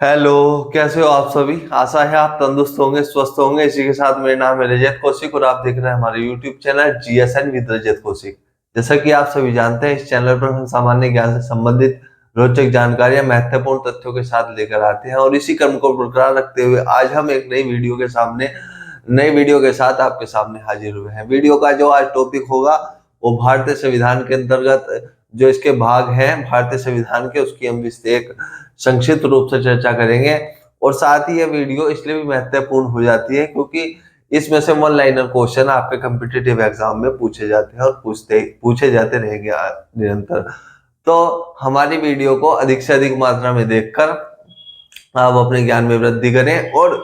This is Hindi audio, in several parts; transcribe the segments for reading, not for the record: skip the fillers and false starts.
हेलो। कैसे हो आप सभी? आशा है आप तंदुरुस्त होंगे, स्वस्थ होंगे। इसी के साथ मेरा नाम है रजत कौशिक और आप देख रहे हैं हमारे यूट्यूब चैनल जीएसएन विद रजत कौशिक। जैसा कि आप सभी जानते हैं, इस चैनल पर हम सामान्य ज्ञान से संबंधित रोचक जानकारियां महत्वपूर्ण तथ्यों के साथ लेकर आते हैं और इसी क्रम को बरकरार रखते हुए आज हम एक नई वीडियो के साथ आपके सामने हाजिर हुए हैं। वीडियो का जो आज टॉपिक होगा वो भारतीय संविधान के अंतर्गत जो इसके भाग हैं भारतीय संविधान के, उसकी हम एक संक्षिप्त रूप से चर्चा करेंगे। और साथ ही यह वीडियो इसलिए भी महत्वपूर्ण हो जाती है क्योंकि इसमें से वन लाइनर क्वेश्चन आपके कम्पिटिटिव एग्जाम में पूछे जाते हैं और पूछे जाते रहेंगे निरंतर। तो हमारी वीडियो को अधिक से अधिक मात्रा में देखकर आप अपने ज्ञान में वृद्धि करें और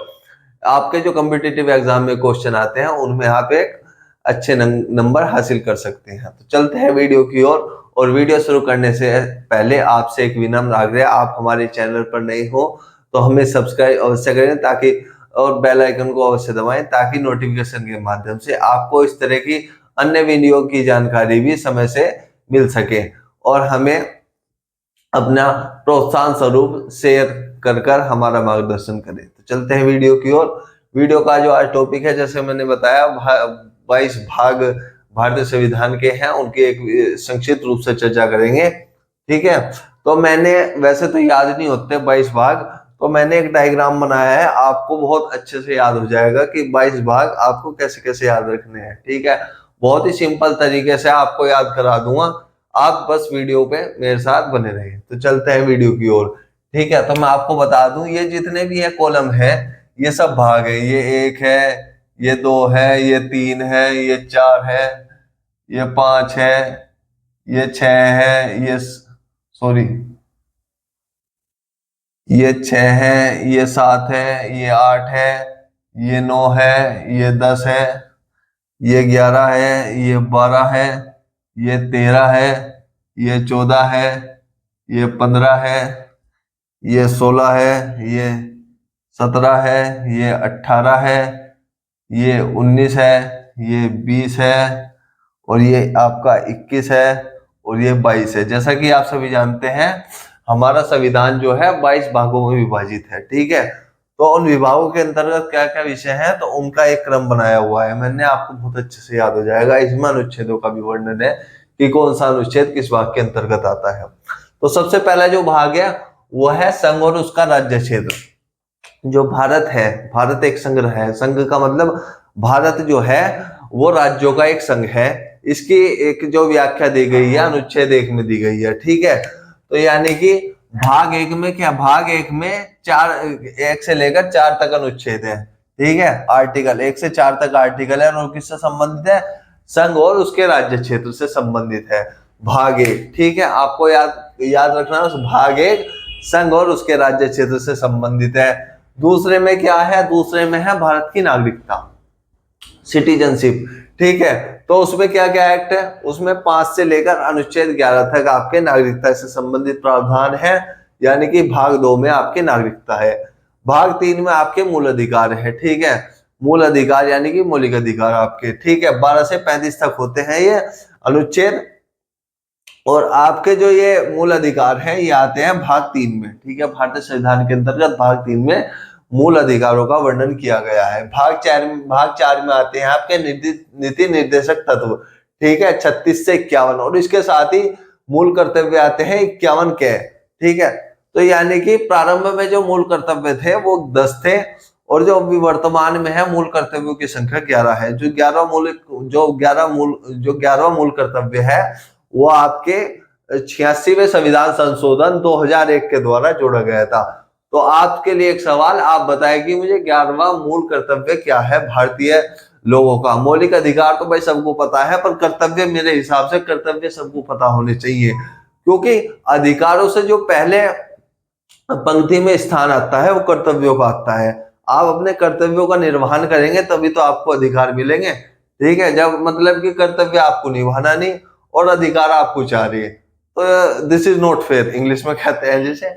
आपके जो कम्पिटिटिव एग्जाम में क्वेश्चन आते हैं उनमें आप एक अच्छे नंबर हासिल कर सकते हैं। तो चलते हैं वीडियो की ओर। और वीडियो शुरू करने से पहले आपसे एक विनम्र आग्रह, आप हमारे चैनल पर नए हो तो हमें सब्सक्राइब अवश्य करें ताकि और बेल आइकन को अवश्य दबाएं ताकि नोटिफिकेशन के माध्यम से आपको इस तरह की अन्य वीडियो की जानकारी भी समय से मिल सके और हमें अपना प्रोत्साहन स्वरूप शेयर कर हमारा मार्गदर्शन करें। तो चलते हैं वीडियो की ओर। वीडियो का जो आज टॉपिक है, जैसे मैंने बताया, 22 भाग भारतीय संविधान के हैं, उनकी एक संक्षिप्त रूप से चर्चा करेंगे। ठीक है, तो मैंने वैसे तो याद नहीं होते 22 भाग, तो मैंने एक डायग्राम बनाया है, आपको बहुत अच्छे से याद हो जाएगा कि 22 भाग आपको कैसे कैसे याद रखने हैं। ठीक है, बहुत ही सिंपल तरीके से आपको याद करा दूंगा, आप बस वीडियो पे मेरे साथ बने रहिए। तो चलते हैं वीडियो की ओर। ठीक है, तो मैं आपको बता दूं, ये जितने भी है कॉलम है ये सब भाग है। ये 1 है, ये 2 है, ये 3 है, ये 4 है, ये 5 है, ये 6 है, ये सॉरी ये 6 है, ये 7 है, ये 8 है, ये 9 है, ये 10 है, ये 11 है, ये 12 है, ये 13 है, ये 14 है, ये 15 है, ये 16 है, ये 17 है, ये 18 है, ये 19 है, ये 20 है और ये आपका 21 है और ये 22 है। जैसा कि आप सभी जानते हैं, हमारा संविधान जो है 22 भागों में विभाजित है। ठीक है, तो उन विभागों के अंतर्गत क्या क्या विषय हैं तो उनका एक क्रम बनाया हुआ है। मैंने आपको बहुत अच्छे से याद हो जाएगा। इसमें अनुच्छेदों का भी वर्णन है कि कौन सा अनुच्छेद किस भाग के अंतर्गत आता है। तो सबसे पहला जो भाग है वो है संघ और उसका राज्य क्षेत्र। जो भारत है, भारत एक संघ है। संघ का मतलब भारत जो है वो राज्यों का एक संघ है। इसकी एक जो व्याख्या दी गई है अनुच्छेद 1 में दी गई है। ठीक है, तो यानी कि भाग 1 में क्या, भाग 1 में 1 से लेकर 4 तक अनुच्छेद है। ठीक है, आर्टिकल 1 से 4 तक आर्टिकल है और किससे संबंधित है? संघ और उसके राज्य क्षेत्र से संबंधित है। भाग 1, ठीक है, आपको याद रखना है, उस भाग 1 संघ और उसके राज्य क्षेत्र से संबंधित है। दूसरे में क्या है? दूसरे में है भारत की नागरिकता, सिटीजनशिप। ठीक है, तो उसमें क्या क्या एक्ट है? उसमें 5 से लेकर अनुच्छेद 11 तक आपके नागरिकता से संबंधित प्रावधान है, यानी कि भाग 2 में आपकी नागरिकता है। भाग 3 में आपके मूल अधिकार है। ठीक है, मूल अधिकार यानी कि मौलिक अधिकार आपके। ठीक है, 12 से 35 तक होते हैं ये अनुच्छेद और आपके जो ये मूल अधिकार हैं ये आते हैं भाग 3 में। ठीक है, भारतीय संविधान के अंतर्गत भाग 3 में मूल अधिकारों का वर्णन किया गया है। भाग 4 में आते हैं आपके नीति निर्देशक तत्व। ठीक है, 36 से 51 और इसके साथ ही मूल कर्तव्य आते हैं 51 के। ठीक है, तो यानी कि प्रारंभ में जो मूल कर्तव्य थे वो 10 थे और जो अभी वर्तमान में है मूल कर्तव्यों की संख्या 11 है। जो 11वां मूल कर्तव्य है वो आपके 86वें संविधान संशोधन 2001 के द्वारा जोड़ा गया था। तो आपके लिए एक सवाल, आप बताएं कि मुझे 11वां मूल कर्तव्य क्या है भारतीय लोगों का? मौलिक अधिकार तो भाई सबको पता है, पर कर्तव्य मेरे हिसाब से कर्तव्य सबको पता होने चाहिए, क्योंकि अधिकारों से जो पहले पंक्ति में स्थान आता है वो कर्तव्यों का आता है। आप अपने कर्तव्यों का निर्वहन करेंगे तभी तो आपको अधिकार मिलेंगे। ठीक है, जब मतलब कि कर्तव्य आपको निभाना नहीं और अधिकार आपको चाह रही है, तो this is not fair, English में कहते हैं जैसे।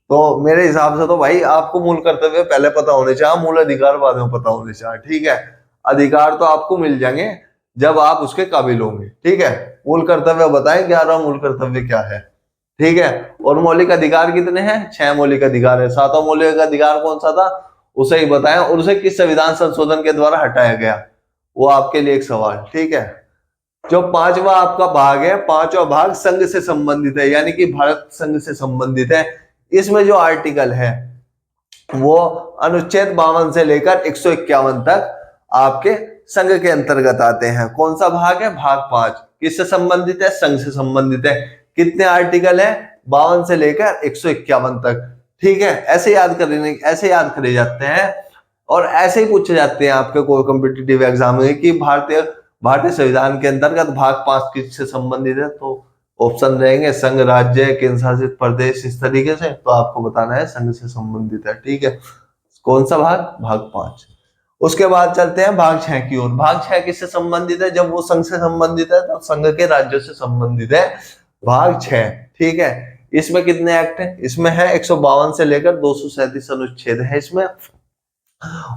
तो मेरे हिसाब से तो भाई आपको मूल कर्तव्य पहले पता होने चाहिए, मूल अधिकार बाद में पता होने चाहिए। ठीक है, अधिकार तो आपको मिल जाएंगे जब आप उसके काबिल होंगे। ठीक है, मूल कर्तव्य बताएं, 11वां मूल कर्तव्य क्या है? ठीक है। और मौलिक अधिकार कितने हैं? 6 मौलिक अधिकार है। 7वां मौलिक अधिकार कौन सा था उसे ही बताएं, और उसे किस संविधान संशोधन के द्वारा हटाया गया, वो आपके लिए एक सवाल। ठीक है। जो 5वां आपका भाग है, 5वां भाग संघ से संबंधित है, यानी कि भारत संघ से संबंधित है। इसमें जो आर्टिकल है वो अनुच्छेद 52 से लेकर 151 तक आपके संघ के अंतर्गत आते हैं। कौन सा भाग है? भाग 5। किससे संबंधित है? संघ से संबंधित है। कितने आर्टिकल है? 52 से लेकर 151 तक। ठीक है। ऐसे याद करे जाते हैं, और ऐसे ही पूछे जाते हैं आपके कोई कॉम्पिटिटिव एग्जाम में कि भारतीय संविधान के अंतर्गत भाग 5 किससे संबंधित है, तो ऑप्शन रहेंगे संघ, राज्य, केंद्र शासित प्रदेश, इस तरीके से। तो आपको बताना है संघ से संबंधित है। ठीक है। कौन सा भाग? भाग 5। उसके बाद चलते हैं भाग 6 की ओर। भाग 6 किससे संबंधित है? जब वो संघ से संबंधित है तो संघ के राज्यों से संबंधित है भाग 6। ठीक है। इसमें कितने एक्ट है? इसमें है 152 से लेकर 237 अनुच्छेद है इसमें।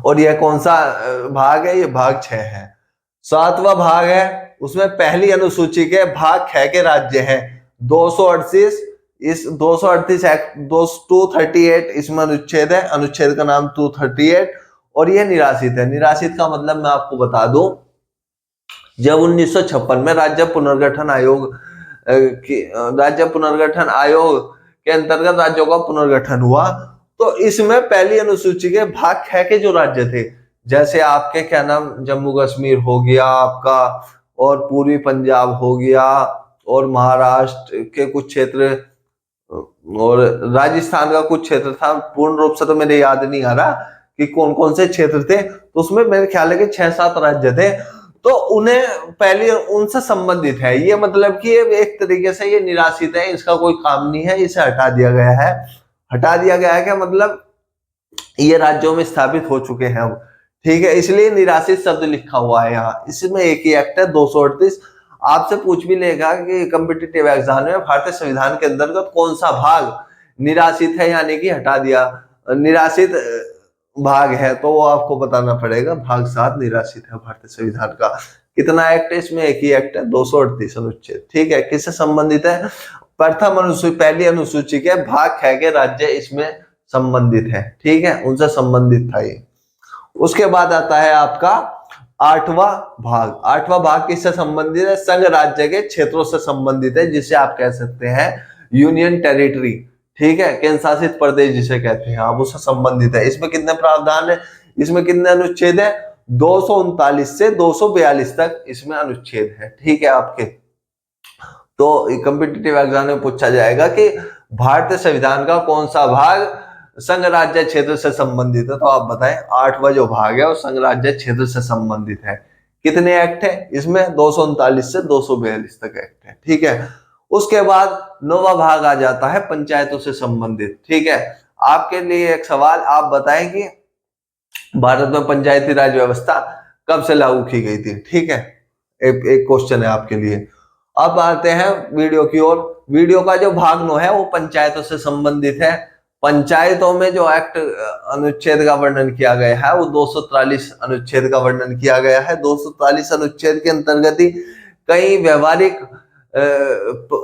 और यह कौन सा भाग है? ये भाग 6 है। 7वां भाग है, उसमें पहली अनुसूची के भाग 6 के राज्य हैं 238। इस 238 एक्ट 238 इसमें अनुच्छेद है, अनुच्छेद का नाम 238, और ये निरासित है। निरासित का मतलब मैं आपको बता दूं, जब 1956 में राज्य पुनर्गठन आयोग के अंतर्गत राज्यों का पुनर्गठन हुआ, तो इसमें पहली अनुसूची के भाग 6 के जो राज्य थे, जैसे आपके क्या नाम, जम्मू कश्मीर हो गया आपका, और पूर्वी पंजाब हो गया, और महाराष्ट्र के कुछ क्षेत्र, और राजस्थान का कुछ क्षेत्र था। पूर्ण रूप से तो मेरे याद नहीं आ रहा कि कौन कौन से क्षेत्र थे, तो उसमें मेरे ख्याल है कि 6-7 राज्य थे। तो उन्हें पहले उनसे संबंधित है ये, मतलब कि एक तरीके से ये निराशित है, इसका कोई काम नहीं है, इसे हटा दिया गया है। हटा दिया गया है क्या मतलब? ये राज्यों में स्थापित हो चुके हैं अब। ठीक है। इसलिए निराशित शब्द लिखा हुआ है यहाँ। इसमें एक ही एक्ट है 238। आपसे पूछ भी लेगा कि कॉम्पिटिटिव एग्जाम में भारतीय संविधान के अंतर्गत कौन सा भाग निराशित है, यानी कि हटा दिया, निराशित भाग है, तो वो आपको बताना पड़ेगा। भाग 7 निराशित है भारतीय संविधान का। कितना एक्ट है इसमें? एक ही एक्ट है 238 अनुच्छेद। ठीक है। किससे संबंधित है? प्रथम अनुसूची, पहली अनुसूची के भाग 6 के राज्य इसमें संबंधित है। ठीक है। उनसे संबंधित था ये। उसके बाद आता है आपका 8वां भाग। 8वां भाग किससे संबंधित है? संघ राज्य के क्षेत्रों से संबंधित है, जिसे आप कह सकते हैं यूनियन टेरिटरी। ठीक है। केंद्र शासित प्रदेश जिसे कहते हैं आप, उससे संबंधित है। इसमें कितने प्रावधान है? इसमें कितने अनुच्छेद है? 239 से 242 तक इसमें अनुच्छेद है। ठीक है। आपके तो कॉम्पिटिटिव एग्जाम में पूछा जाएगा कि भारतीय संविधान का कौन सा भाग संघ राज्य क्षेत्र से संबंधित है, तो आप बताएं। 8वां जो भाग है वो संघ राज्य क्षेत्र से संबंधित है। कितने एक्ट है इसमें? 239 से 242 तक एक्ट है। ठीक है। उसके बाद 9वां भाग आ जाता है पंचायतों से संबंधित। ठीक है। आपके लिए एक सवाल, आप बताएं कि भारत में पंचायती राज व्यवस्था कब से लागू की गई थी? ठीक है। एक क्वेश्चन है आपके लिए। अब आते हैं वीडियो की ओर। वीडियो का जो भाग 9 है वो पंचायतों से संबंधित है। पंचायतों में जो एक्ट अनुच्छेद का वर्णन किया गया है वो 243 अनुच्छेद का वर्णन किया गया है। 243 अनुच्छेद के अंतर्गत ही कई व्यवहारिक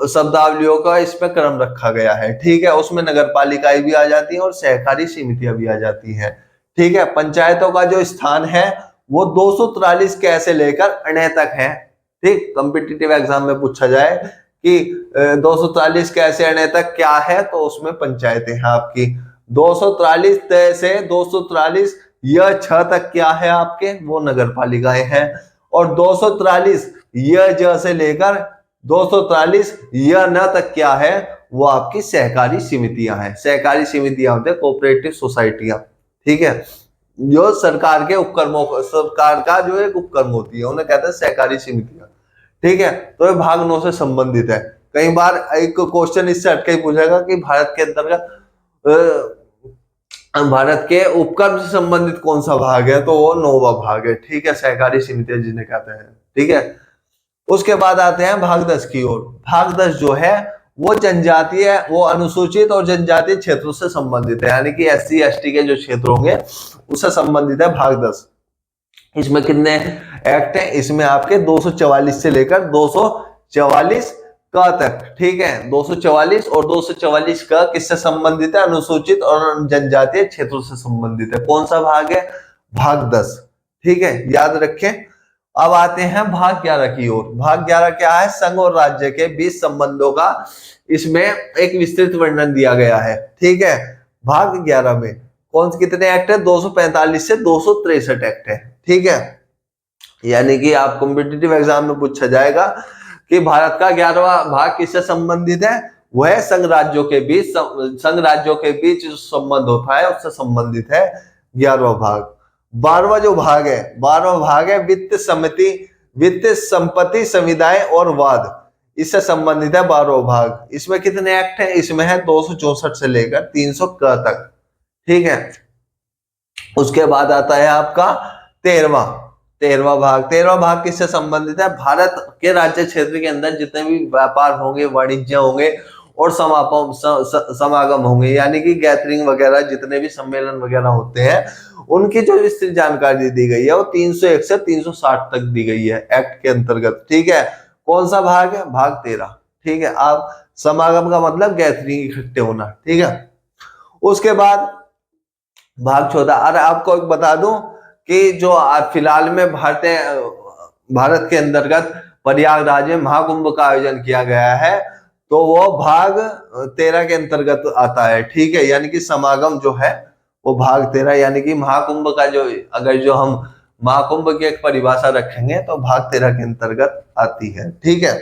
शब्दावलियों का इसमें क्रम रखा गया है। ठीक है। उसमें नगर पालिकाएं भी आ जाती हैं और सहकारी समितियां भी आ जाती हैं। ठीक है। पंचायतों का जो स्थान है वो 243 के से लेकर 9 तक है। ठीक। कॉम्पिटिटिव एग्जाम में पूछा जाए कि 243 कैसे आने तक क्या है, तो उसमें पंचायतें हैं आपकी। 243 तय से 243 यह 6 तक क्या है आपके? वो नगर पालिकाएं हैं। और 243 यह ज से लेकर 243 यह न तक क्या है? वो आपकी सहकारी समितियां हैं। सहकारी समितियां होते हैं कोऑपरेटिव सोसाइटियां। ठीक है। जो सरकार के उपक्रमों, सरकार का जो एक उपक्रम होती है उन्हें कहते हैं सहकारी समितियां। ठीक है। तो ये भाग 9 से संबंधित है। कई बार एक क्वेश्चन इससे हटके ही पूछेगा कि भारत के अंतर्गत भारत के उपक्रम से संबंधित कौन सा भाग है, तो वो 9वां भाग है। ठीक है। सहकारी समितियां जिन्हें कहते हैं। ठीक है। उसके बाद आते हैं भाग 10 की ओर। भाग 10 जो है वो जनजातीय, वो अनुसूचित और जनजातीय क्षेत्रों से संबंधित है, यानी कि SC ST के जो क्षेत्र होंगे उससे संबंधित है भाग 10। इसमें कितने एक्ट हैं? इसमें आपके 244 से लेकर 244 क तक, ठीक है। 244 और 244 का किससे संबंधित है? अनुसूचित और जनजातीय क्षेत्रों से संबंधित है। कौन सा भाग है? भाग 10, ठीक है, याद रखें। अब आते हैं भाग 11 की ओर। भाग 11 क्या है? संघ और राज्य के बीच संबंधों का इसमें एक विस्तृत वर्णन दिया गया है, ठीक है। भाग 11 में कौन से कितने एक्ट है? 245 से 263 एक्ट है, ठीक है। यानी कि आप कॉम्पिटिटिव एग्जाम में पूछा जाएगा कि भारत का 11वां भाग किससे संबंधित है? वह संघ राज्यों के बीच जो संबंध होता है उससे संबंधित है 11वां भाग। 12वां जो भाग है, 12वां भाग है वित्त संपत्ति समुदाय और वाद, इससे संबंधित है 12वां भाग। इसमें कितने एक्ट हैं? इसमें है 264 से लेकर 300 तक, ठीक है। उसके बाद आता है आपका 13वां भाग। 13वां भाग किससे संबंधित है? भारत के राज्य क्षेत्र के अंदर जितने भी व्यापार होंगे, वाणिज्य होंगे और समागम होंगे, यानी कि गैदरिंग वगैरह, जितने भी सम्मेलन वगैरह होते हैं, उनकी जो विस्तृत जानकारी दी गई है वो 301 से 360 तक दी गई है एक्ट के अंतर्गत, ठीक है। कौन सा भाग है? भाग 13, ठीक है। आप समागम का मतलब गैदरिंग, इकट्ठे होना, ठीक है। उसके बाद भाग 14। अरे आपको एक बता दूं कि जो फिलहाल में भारत के अंतर्गत प्रयागराज में महाकुंभ का आयोजन किया गया है, तो वो भाग 13 के अंतर्गत आता है, ठीक है। यानी कि समागम जो है वो भाग 13, यानी कि महाकुंभ का जो हम महाकुंभ की एक परिभाषा रखेंगे तो भाग 13 के अंतर्गत आती है, ठीक है।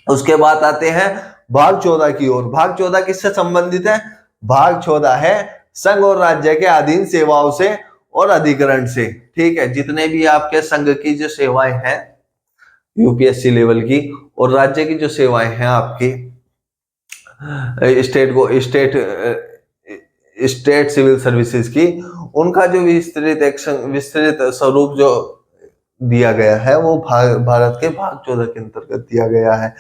उसके बाद आते हैं भाग 14 की ओर। भाग 14 किससे संबंधित है? भाग 14 है संघ और राज्य के अधीन सेवाओं से और अधिकरण से, ठीक है। जितने भी आपके संघ की जो सेवाएं हैं यूपीएससी लेवल की, और राज्य की जो सेवाएं हैं आपकी स्टेट सिविल सर्विसेज की, उनका जो विस्तृत स्वरूप जो दिया गया है वो भारत के भाग 14 के अंतर्गत दिया गया है।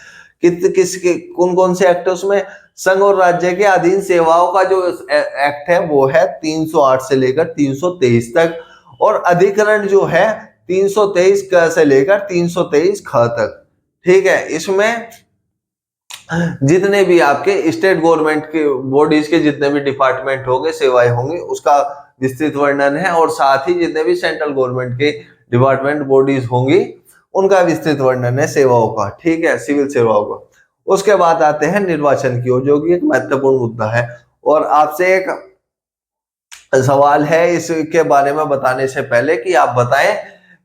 किसके कौन कौन से एक्ट है उसमें? संघ और राज्य के अधीन सेवाओं का जो एक्ट है वो है 308 से लेकर 323 तक, और अधिकरण जो है 323 से लेकर 323 तक, ठीक है। इसमें जितने भी आपके स्टेट गवर्नमेंट के बॉडीज के जितने भी डिपार्टमेंट होंगे, सेवाएं होंगी, उसका विस्तृत वर्णन है, और साथ ही जितने भी सेंट्रल गवर्नमेंट के डिपार्टमेंट बॉडीज होंगी उनका विस्तृत वर्णन है सेवाओं का, ठीक है, सिविल सेवाओं का। उसके बाद आते हैं निर्वाचन की ओर, जो कि एक महत्वपूर्ण मुद्दा है। और आपसे एक सवाल है इसके बारे में बताने से पहले कि आप बताएं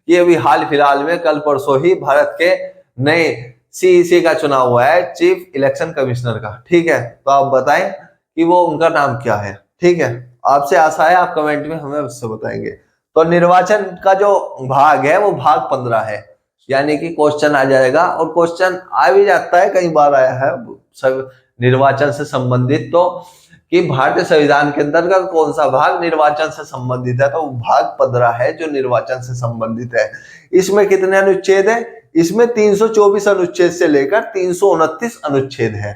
कि अभी हाल फिलहाल में कल परसों ही भारत के नए सीईसी का चुनाव हुआ है, चीफ इलेक्शन कमिश्नर का, ठीक है। तो आप बताएं कि वो उनका नाम क्या है, ठीक है। आपसे आशा है आप कमेंट में हमें उससे बताएंगे। तो निर्वाचन का जो भाग है वो भाग 15 है, यानी कि क्वेश्चन आ जाएगा, और क्वेश्चन आ भी जाता है, कई बार आया है सब निर्वाचन से संबंधित, तो कि भारतीय संविधान के अंतर्गत कौन सा भाग निर्वाचन से संबंधित है? तो भाग 15 है जो निर्वाचन से संबंधित है। इसमें कितने अनुच्छेद है? इसमें 324 अनुच्छेद से लेकर 329 अनुच्छेद है,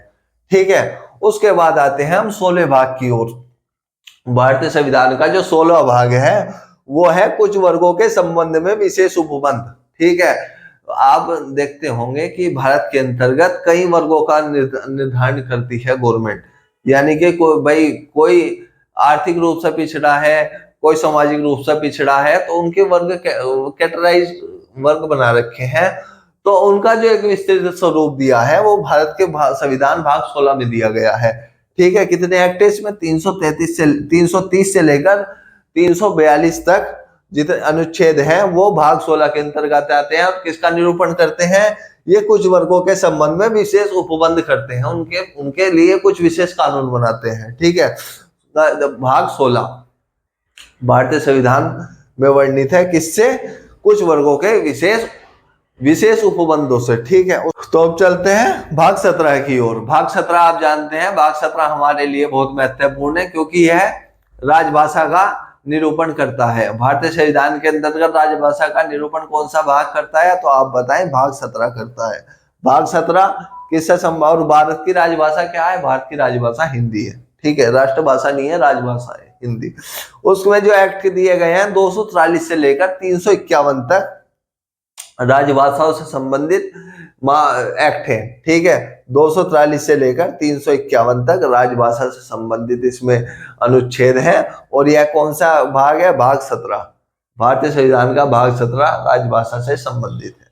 ठीक है। उसके बाद आते हैं हम 16 भाग की ओर। भारतीय संविधान का जो 16वां भाग है वो है कुछ वर्गों के संबंध में विशेष उपबंध, ठीक है। आप देखते होंगे कि भारत के अंतर्गत कई वर्गों का निर्धारण करती है गवर्नमेंट, यानी कि कोई आर्थिक रूप से पिछड़ा है, कोई सामाजिक रूप से पिछड़ा है, तो उनके वर्ग कैटेगराइज वर्ग बना रखे हैं, तो उनका जो एक विस्तृत स्वरूप दिया है वो भारत के संविधान भाग 16 में दिया गया है, ठीक है। कितने एक्ट है इसमें? 330 से लेकर 342 तक जितने अनुच्छेद हैं वो भाग 16 के अंतर्गत आते हैं, और किसका निरूपण करते हैं? ये कुछ वर्गों के संबंध में विशेष उपबंध करते हैं, उनके लिए कुछ विशेष कानून बनाते हैं, ठीक है। भाग 16 भारतीय संविधान में वर्णित है किससे? कुछ वर्गों के विशेष उपबंधों से, ठीक है। तो अब चलते हैं भाग 17 की ओर। भाग 17 आप जानते हैं, भाग 17 हमारे लिए बहुत महत्वपूर्ण है क्योंकि यह राजभाषा का निरूपण करता है। भारतीय संविधान के अंतर्गत राजभाषा का निरूपण कौन सा भाग करता है? तो आप बताएं। भाग 17 करता है। भाग 17 किससे संबंधित? और भारत की राजभाषा क्या है? भारत की राजभाषा हिंदी है, ठीक है। राष्ट्रभाषा नहीं है, राजभाषा है हिंदी। उसमें जो एक्ट दिए गए हैं 243 से लेकर 351 तक राजभाषाओं से संबंधित एक्ट है, ठीक है। 243 से लेकर 351 तक राजभाषा से संबंधित इसमें अनुच्छेद है। और यह कौन सा भाग है? भाग 17, भारतीय संविधान का भाग 17 राजभाषा से संबंधित है,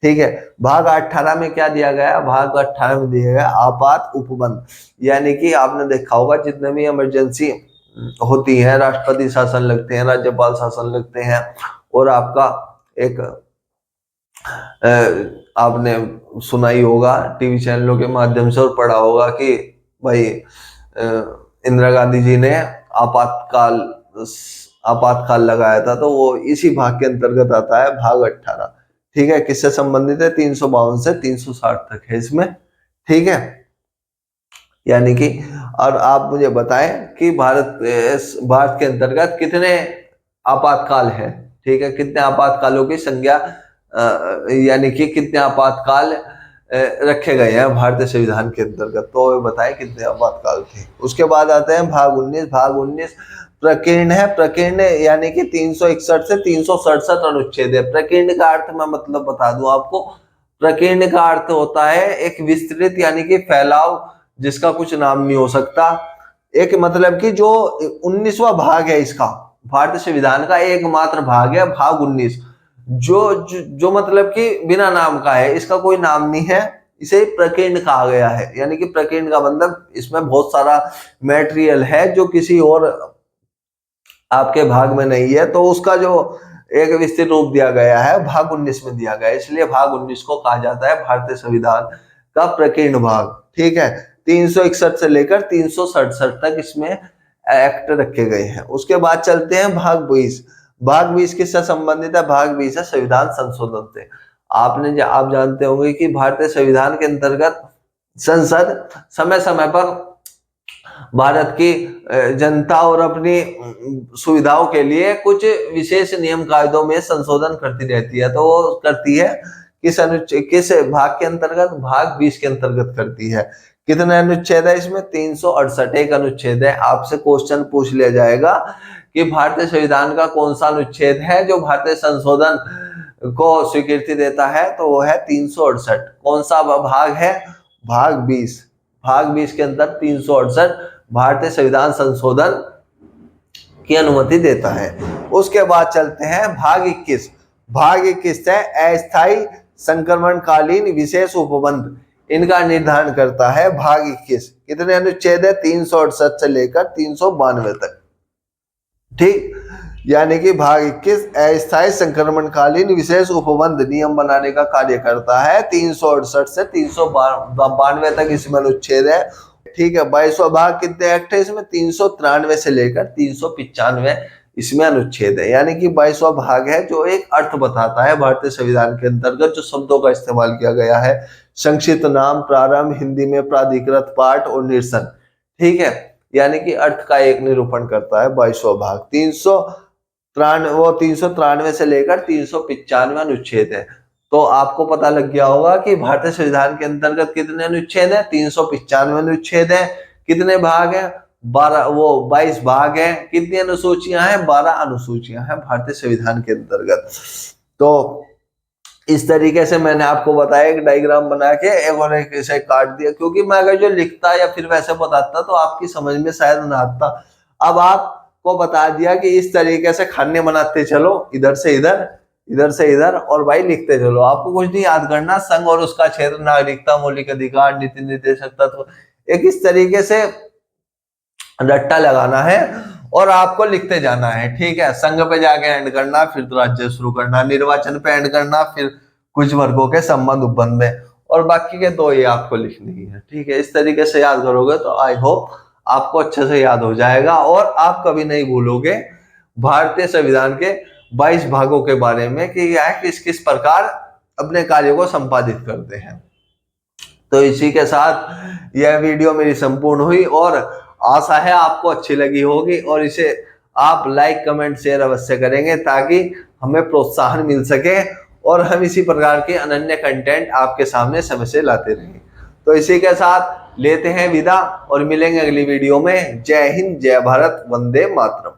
ठीक है। भाग 18 में क्या दिया गया? भाग 18 में दिया गया आपात उपबंध, यानी कि आपने देखा होगा जितने भी इमरजेंसी होती है, राष्ट्रपति शासन लगते हैं, राज्यपाल शासन लगते हैं, और आपका एक आपने सुना ही होगा टीवी चैनलों के माध्यम से और पढ़ा होगा कि भाई इंदिरा गांधी जी ने आपातकाल लगाया था, तो वो इसी भाग के अंतर्गत आता है, भाग 18, ठीक है। किससे संबंधित है? 352 से 360 तक है इसमें, ठीक है। यानी कि और आप मुझे बताएं कि भारत के अंतर्गत कितने आपातकाल है, ठीक है, कितने आपातकालों की संख्या यानी कि कितने आपातकाल रखे गए हैं भारतीय संविधान के अंतर्गत, तो बताएं कितने आपातकाल थे। उसके बाद आते हैं भाग 19। भाग 19 प्रकीर्ण है। प्रकीर्ण यानी कि 361 से 367 अनुच्छेद है। प्रकीर्ण का अर्थ मैं मतलब बता दूं आपको, प्रकीर्ण का अर्थ होता है एक विस्तृत यानी कि फैलाव जिसका कुछ नाम नहीं हो सकता, एक मतलब कि जो 19वां भाग है इसका, भारतीय संविधान का एकमात्र भाग है भाग 19, जो मतलब कि बिना नाम का है, इसका कोई नाम नहीं है, इसे प्रकीर्ण कहा गया है। यानी कि प्रकीर्ण का मतलब इसमें बहुत सारा मटेरियल है जो किसी और आपके भाग में नहीं है, तो उसका जो एक विस्तृत रूप दिया गया है भाग 19 में दिया गया है, इसलिए भाग 19 को कहा जाता है भारतीय संविधान का प्रकीर्ण भाग, ठीक है। 361 से लेकर 367 तक इसमें एक्ट रखे गए हैं। उसके बाद चलते हैं भाग 20। भाग 20 किससे संबंधित है? भाग 20 है संविधान संशोधन से। आप जानते होंगे कि भारतीय संविधान के अंतर्गत संसद समय समय पर भारत की जनता और अपनी सुविधाओं के लिए कुछ विशेष नियम कायदों में संशोधन करती रहती है। तो वो करती है किस भाग के अंतर्गत? भाग 20 के अंतर्गत करती है। कितने अनुच्छेद है इसमें? 368 एक अनुच्छेद है। आपसे क्वेश्चन पूछ लिया जाएगा कि भारतीय संविधान का कौन सा अनुच्छेद है जो भारतीय संशोधन को स्वीकृति देता है, तो वो है 368। कौन सा भाग है? भाग 20। भाग 20 के अंदर 368 भारतीय संविधान संशोधन की अनुमति देता है। उसके बाद चलते हैं भाग 21। भाग 21 है अस्थायी संक्रमणकालीन विशेष उपबंध, इनका निर्धारण करता है भाग 21। कितने अनुच्छेद है? 368 से लेकर 392 तक, ठीक। यानी कि भाग 21 अस्थायी संक्रमणकालीन विशेष उपबंध नियम बनाने का कार्य करता है। 368 से 392 तक इसमें अनुच्छेद है, ठीक है। 22वां भाग कितने एक्ट है इसमें? 393 से लेकर 395 इसमें अनुच्छेद है। यानी कि 22वां भाग है जो एक अर्थ बताता है भारतीय संविधान के अंतर्गत जो शब्दों का इस्तेमाल किया गया है, संक्षिप्त नाम, प्रारंभ, हिंदी में प्राधिकृत पाठ और निरसन, ठीक है। यानी कि अर्थ का एक निरूपण करता है 22वां भाग। 393 से लेकर 395 अनुच्छेद है। तो आपको पता लग गया होगा कि भारतीय संविधान के अंतर्गत कितने अनुच्छेद है? 395 अनुच्छेद है। कितने भाग है? 22 भाग है। कितनी अनुसूचियां हैं? 12 अनुसूचियां हैं भारतीय संविधान के अंतर्गत। तो इस तरीके से मैंने आपको बताया, एक डायग्राम बना के एक और एक ऐसे काट दिया, क्योंकि मैं अगर जो लिखता या फिर वैसे बताता तो आपकी समझ में शायद ना आता। अब आपको बता दिया कि इस तरीके से खाने बनाते चलो, इधर से इधर, इधर से इधर, और भाई लिखते चलो। आपको कुछ नहीं याद करना, संघ और उसका क्षेत्र, नागरिकता, मौलिक अधिकार, नीति निर्देशक तत्व, एक इस तरीके से रट्टा लगाना है और आपको लिखते जाना है, ठीक है। संघ पे जाके एंड करना, फिर तो राज्य शुरू करना, निर्वाचन पे एंड करना, फिर कुछ वर्गों के संबंध उपबंध में, और बाकी के दो ये आपको लिखनी है, ठीक है। इस तरीके से याद करोगे तो आई होप आपको अच्छे से याद हो जाएगा और आप कभी नहीं भूलोगे भारतीय संविधान के 22 भागों के बारे में कि यह किस किस प्रकार अपने कार्यों को संपादित करते हैं। तो इसी के साथ यह वीडियो मेरी संपूर्ण हुई और आशा है आपको अच्छी लगी होगी, और इसे आप लाइक, कमेंट, शेयर अवश्य करेंगे ताकि हमें प्रोत्साहन मिल सके और हम इसी प्रकार के अनन्य कंटेंट आपके सामने समय से लाते रहेंगे। तो इसी के साथ लेते हैं विदा और मिलेंगे अगली वीडियो में। जय हिंद, जय भारत, वंदे मातरम।